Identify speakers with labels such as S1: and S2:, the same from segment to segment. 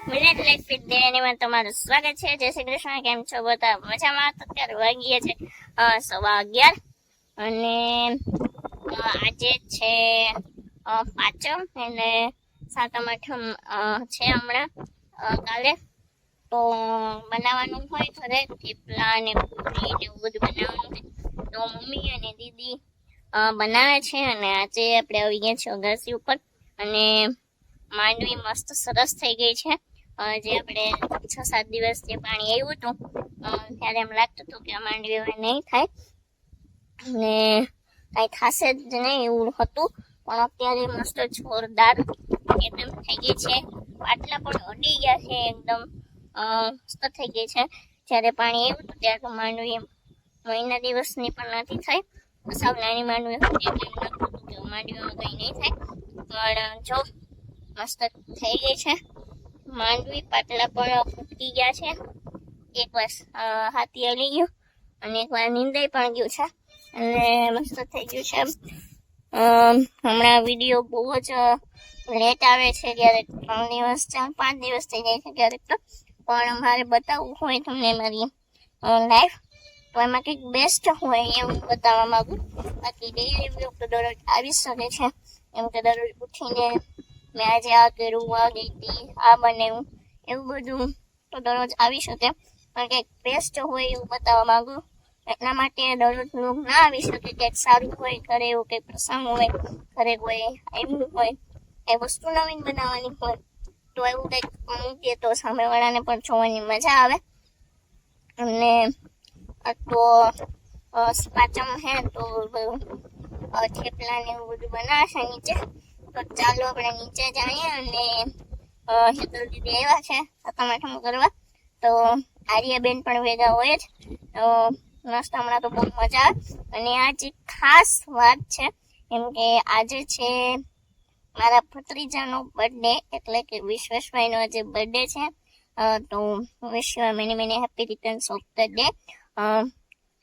S1: Millet life with ડેનીમાં તમારું સ્વાગત છે. જય શ્રી કૃષ્ણ. કેમ છો બધા? મજામાં? અત્યારે વાગીએ છે 11:15 અને આજે છે પાંચમ એટલે સાતમ આઠમ છે હમણાં કાલે. તો બનાવવાનું હોય ઘરે થેપલા ને પૂરી ને એવું બધું બનાવવાનું હોય. તો મમ્મી અને દીદી બનાવે છે અને આજે આપણે આવી ગયા છીએ અગાસી ઉપર અને માંડવી મસ્ત સરસ થઈ ગઈ છે. જે આપણે 6-7 દિવસ જે પાણી આવ્યું હતું ત્યારે એમ લાગતું હતું કે માંડવી હવે નહીં થાય ને કાંઈ થશે જ નહીં એવું હતું, પણ અત્યારે મસ્ત જોરદાર એકદમ થઈ ગઈ છે. પાટલા પણ અડી ગયા છે, એકદમ મસ્ત થઈ ગઈ છે. જ્યારે પાણી આવ્યું હતું ત્યારે તો માંડવી મહિના દિવસની પણ નથી થઈ. સાવ નાની માંડવી હતી એટલે એમ લાગતું હતું કે માંડવીમાં કંઈ નહીં થાય, પણ જો મસ્ત થઈ ગઈ છે માંડવી. પાટલા પણ ફૂટકી ગયા છે. એક વાર હાથી હલી ગયું અને એક વાર નીંદાઈ પણ ગયું છે અને મસ્ત થઈ ગયું છે. હમણાં વિડીયો બહુ જ લેટ આવે છે, ક્યારેક 3 દિવસ 4-5 દિવસ થઈ જાય છે ક્યારેક તો, પણ મારે બતાવવું હોય તમને મારી લાઈફ તો એમાં કંઈક બેસ્ટ હોય એવું બતાવવા માંગુ. બાકી ડેઈલી વ્લોગ તો દરરોજ આવી શકે છે, એમ કે દરરોજ ઉઠીને મેં આજે આ કર્યું, આ ગઈ હતી, આ બનાવ્યું, એવું બધું તો દરરોજ આવી શકે, પણ કંઈક બેસ્ટ હોય એવું બતાવવા માંગુ. એટલા માટે દરરોજ વ્લોગ ના આવી શકે. કંઈક સારું હોય ઘરે, એવું કંઈક પ્રસંગ હોય ઘરે, કોઈ આવ્યું હોય, એ વસ્તુ નવીન બનાવવાની હોય તો એવું કંઈક મૂકીએ તો સામેવાળાને પણ જોવાની મજા આવે. અને તો પાંચમ હે તો થેપલા ને એવું બધું બનાવશે નીચે. તો ચાલો આપણે નીચે જઈએ અને હેતલ દીદી આવ્યા છે સાતમ આઠમ કરવા, તો આર્યાબેન પણ ભેગા હોય જ. તો મસ્ત હમણાં તો બહુ મજા આવે. અને આજ એક ખાસ વાત છે, કેમ કે આજે છે મારા ભત્રીજાનો બર્થડે, એટલે કે વિશ્વેશભાઈનો આજે બર્થડે છે. તો wish you many many happy returns of the day.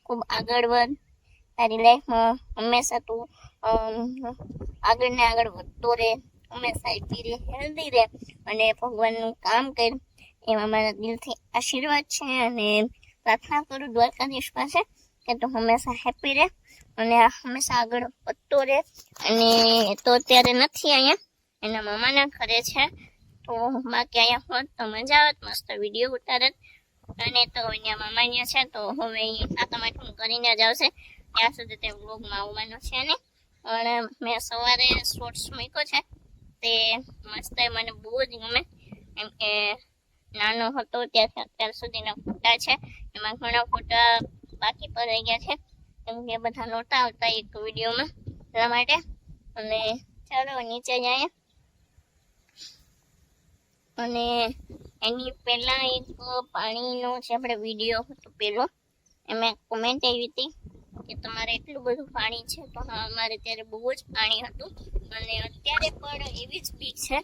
S1: ખૂબ આગળ વધ, તારી લાઈફમાં હંમેશા તું આગળ ને આગળ વધતો રહે, હંમેશા હેપી રહે, હેલ્ધી રહે અને ભગવાનનું કામ કર, એમાં મારા દિલથી આશીર્વાદ છે. અને પ્રાર્થના કરું દ્વારકાધીશ પાસે કે તું હંમેશા હેપી રહે અને હંમેશા આગળ વધતો રહે. અને તો અત્યારે નથી અહીંયા, એના મામાના ઘરે છે. તો બાકી અહીંયા હોત તો મજા આવત, મસ્ત વિડીયો ઉતારત. અને તો અહીંયા મામાન્ય છે, તો હવે સાતમ આઠમ કરીને જ આવશે. ત્યાં સુધી તે વ્લોગમાં આવવાનો છે ને. પણ મેં સવારે શોર્ટ્સ મૂક્યો છે તે મસ્ત, મને બહુ જ ગમે, એમ કે નાનો હતો ત્યાંથી અત્યાર સુધીના ફોટા છે. એમાં ઘણા ફોટા બાકી પર રહી ગયા છે, કેમ કે બધા નહોતા આવતા એક વિડીયોમાં, એટલા માટે. અને ચાલો નીચે જઈએ. અને એની પહેલા એક પાણીનો જે આપણે વિડીયો હતો પેલો, એમાં કોમેન્ટ આવી હતી કે તમારે એટલું બધું પાણી છે. તો હા, અમારે ત્યારે બહુ જ પાણી હતું અને અત્યારે પણ એવી જ બીક છે,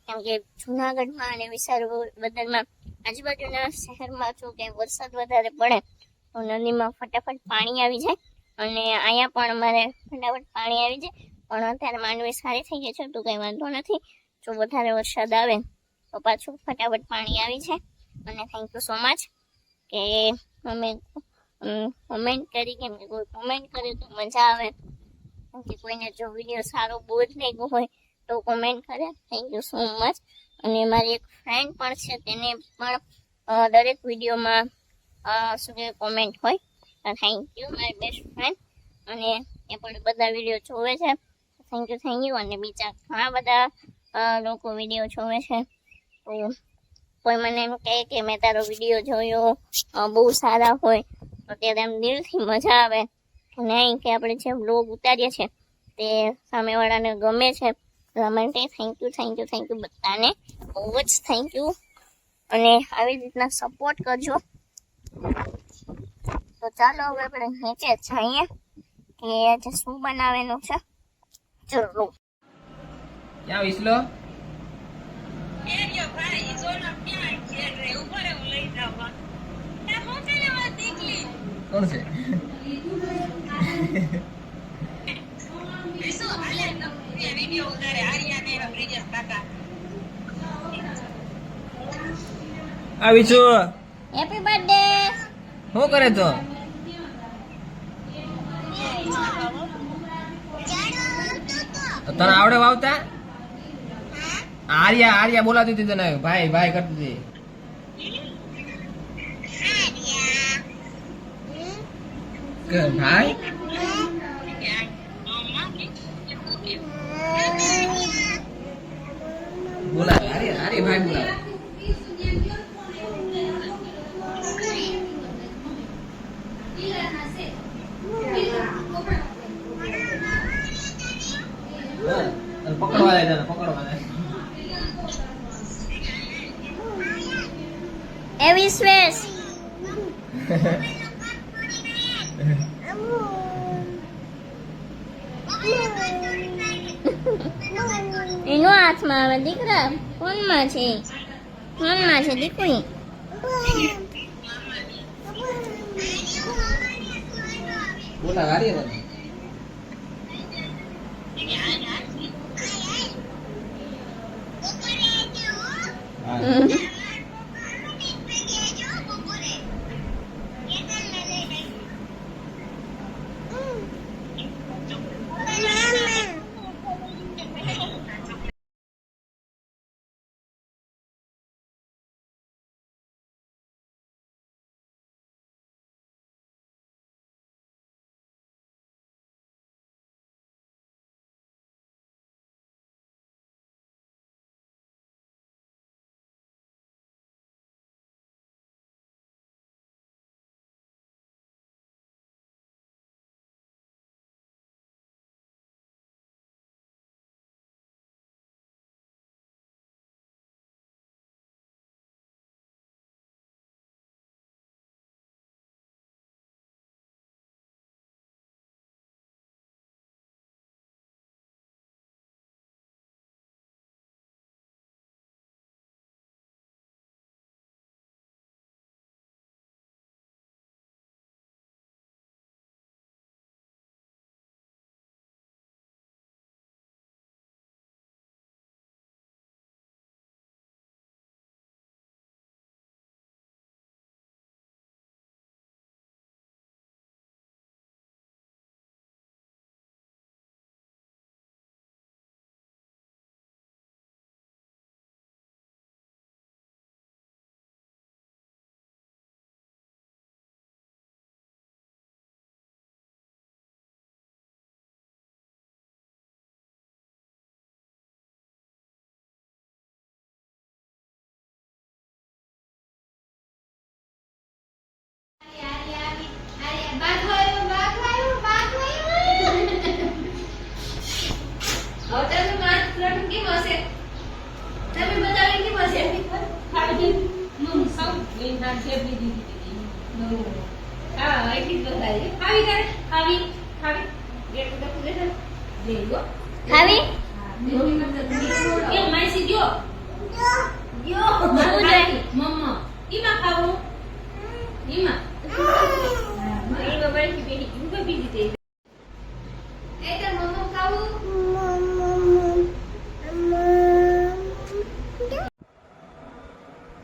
S1: કેમ કે જુનાગઢમાં અને વિસાવદરમાં આજુબાજુના શહેરમાં જો કે વરસાદ વધારે પડે તો નદીમાં ફટાફટ પાણી આવી જાય. અને અહીંયા પણ અમારે ફટાફટ પાણી આવી જાય, પણ અત્યારે માંડવી સારી થઈ ગઈ છે તો કંઈ વાંધો નથી. જો વધારે વરસાદ આવે તો પાછું ફટાફટ પાણી આવી જાય. અને થેન્ક યુ સો મચ કે અમે કોમેન્ટ કરી, કેમ કે કોઈ કોમેન્ટ કરે તો મજા આવે, કેમ કે કોઈને જો વિડીયો સારો બહુ જ લાગ્યો હોય તો કોમેન્ટ કરે. Thank you so much. અને મારી એક ફ્રેન્ડ પણ છે, તેને પણ દરેક વિડીયોમાં શું કે કોમેન્ટ હોય. થેન્ક યુ મારી બેસ્ટ ફ્રેન્ડ, અને એ પણ બધા વિડીયો જોવે છે. Thank you. અને બીજા ઘણા બધા લોકો વિડીયો જોવે છે. તો કોઈ મને એમ કહે કે મેં તારો વિડીયો જોયો, બહુ સારા હોય, તો ત્યારે એમ દિલથી મજા આવે કે નહીં, કે આપણે જે બ્લોગ ઉતારીએ છીએ તે સામેવાળાને ગમે છે. એટલા માટે થેન્ક યુ બધાને, બહુ જ થેન્ક યુ. અને આવી રીતના સપોર્ટ કરજો. તો ચાલો હવે આપણે નીચે જઈએ કે આજે શું બનાવેલું છે. ચલો
S2: ક્યાં વિસલો કોણ છે? આવી છું.
S1: Happy birthday.
S2: શું કરે તો? તને આવડે વાવતા? આર્યા બોલાતી હતી તને, ભાઈ ભાઈ કરતી હતી. ભાઈ બોલાવે, આર્ય ભાઈ બોલાવે. પકડવા દે તને, પકડવા દે.
S1: એવી સ્વેસ. એનો હાથમાં આવે દીકરા. ફોનમાં છે, ફોનમાં છે દીકરી.
S2: બોલાવે આર્ય તને.
S1: ખાવી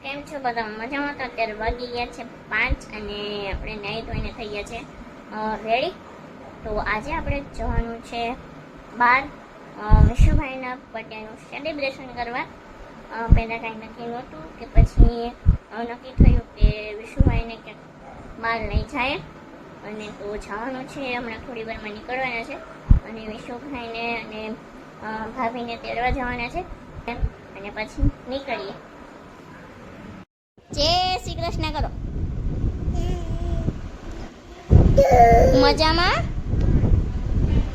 S1: કેમ છો બધા? મજામાં? તો અત્યારે વાગી ગયા છે 5 અને આપણે નાહી ધોઈને થઈ ગયા છે રેડી. તો આજે આપણે જવાનું છે બહાર વિશુભાઈના બર્થડેનું સેલિબ્રેશન કરવા. પહેલાં કાંઈ નક્કી નહોતું કે પછી નક્કી થયું કે વિશુભાઈને ક્યાંક બહાર લઈ જાય અને તો જવાનું છે. હમણાં થોડી વારમાં નીકળવાના છે અને વિશુભાઈને અને ભાભીને તેડવા જવાના છે અને પછી નીકળીએ. જય શ્રી કૃષ્ણ કરો. મજામાં?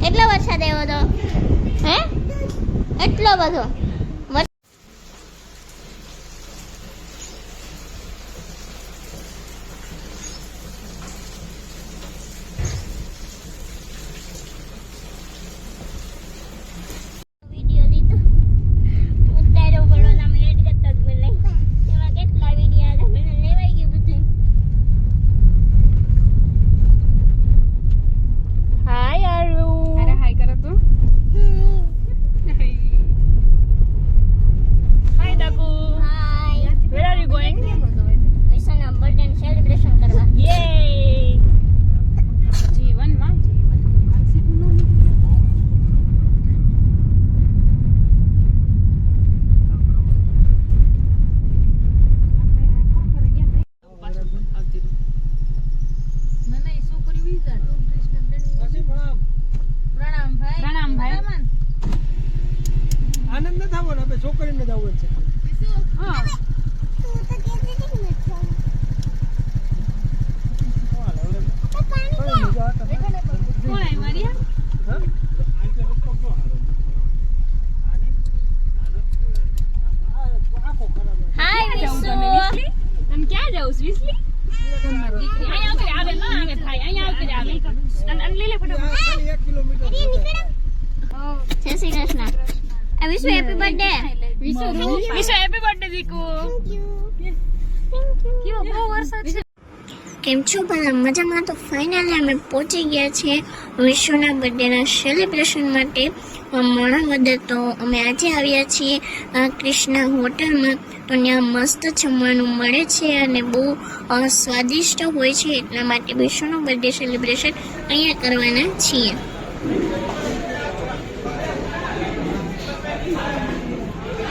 S1: એટલો વરસાદ આવ્યો તો? હે? એટલો બધો જય Shri Krishna. Vishu happy birthday.
S3: Vishu happy birthday દીકુ. કેવો બહુ વરસાદ છે.
S1: કેમ છો બધા મજામાં? તો ફાઇનલી અમે પહોંચી ગયા છીએ વિશુના બર્થડેના સેલિબ્રેશન માટે માણાવદર. તો અમે આજે આવ્યા છીએ કૃષ્ણા હોટલમાં. તો ત્યાં મસ્ત જમવાનું મળે છે અને બહુ સ્વાદિષ્ટ હોય છે. એટલા માટે વિશુનું બર્થડે સેલિબ્રેશન અહીંયા કરવાના છીએ.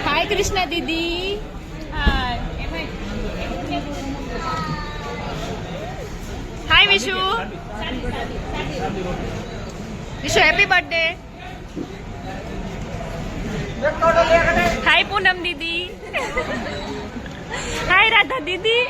S3: હાય કૃષ્ણા દીદી. Hi Vishu. Vishu happy birthday. Hi Poonam દીદી. હાય રાધા દીદી.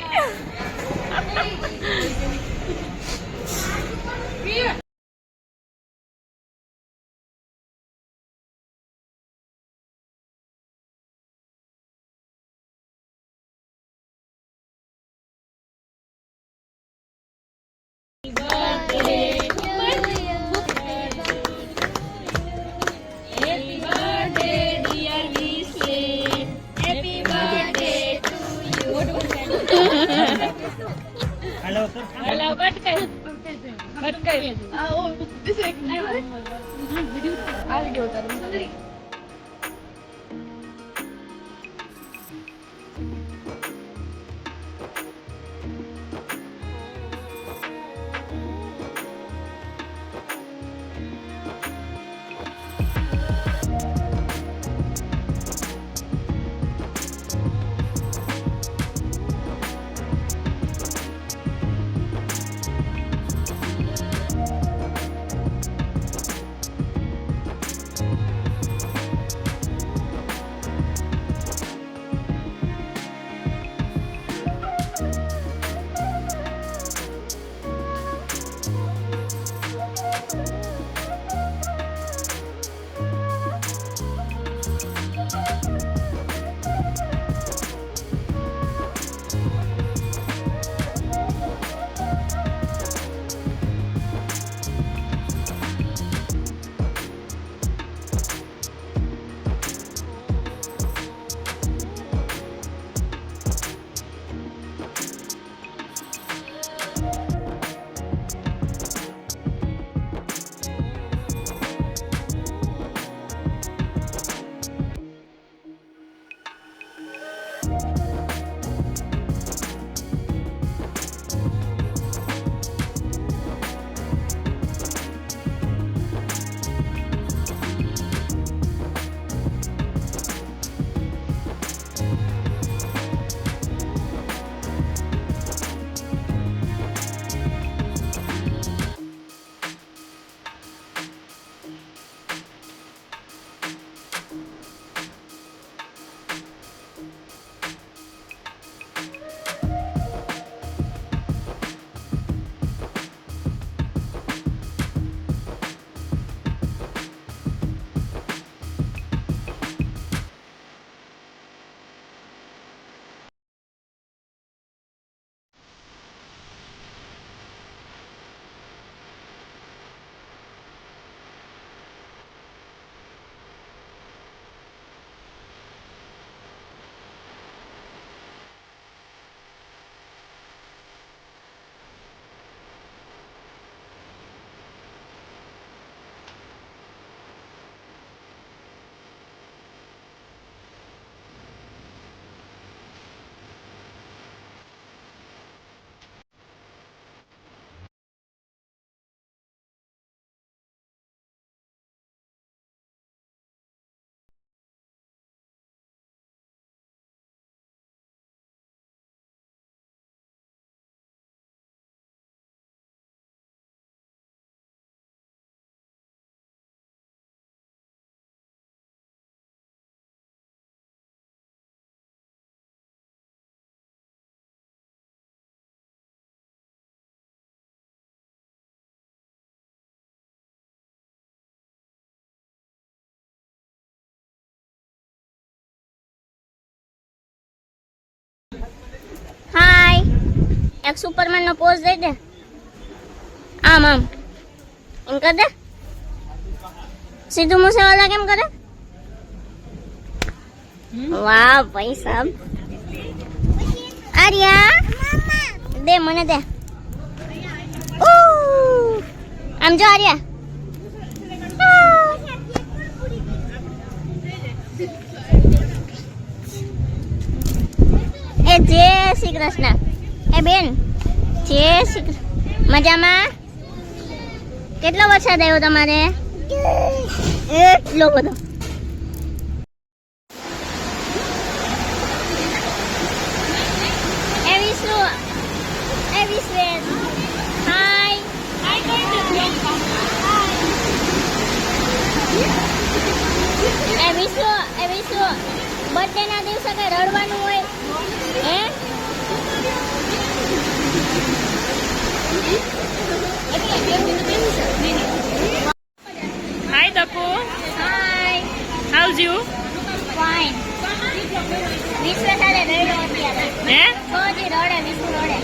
S1: એક સુપરમેન નો પોઝ દઈ દે. આમ આમ એમ કર દે. સીધું મૂસેવાલા કેમ કરે? વાહ ભાઈ સાહેબ. આર્યા દે મને દે. આમ જો આર્યા. એ જય શ્રી કૃષ્ણ. એ બેન જય શ્રી કૃષ્ણ. મજામાં? કેટલો વરસાદ આવ્યો તમારે? એટલો બધો. એ વિશ્વ હાય. એ વિશ્વ બર્થડે ના દિવસે કઈ રડવાનું હોય હે?
S3: Hi, Dapu.
S1: Hi.
S3: How's you?
S1: Fine. Vishwa સાથે રડ્યો અત્યારે.
S3: Eh?
S1: તો હજી રડે વિશ્વ રડે.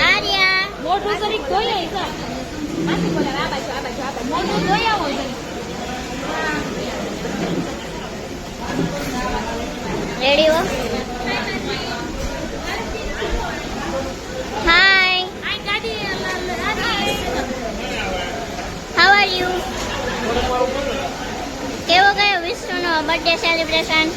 S1: આર્યા
S3: મોટું જરીક જોઈએ સર. માસી બોલે આ બાજુ મોટું જોઈ આવો જરીક.
S1: રેડી હો. હાય. How are you? કેવો ગયો વિશ્વનો બર્થડે સેલિબ્રેશન?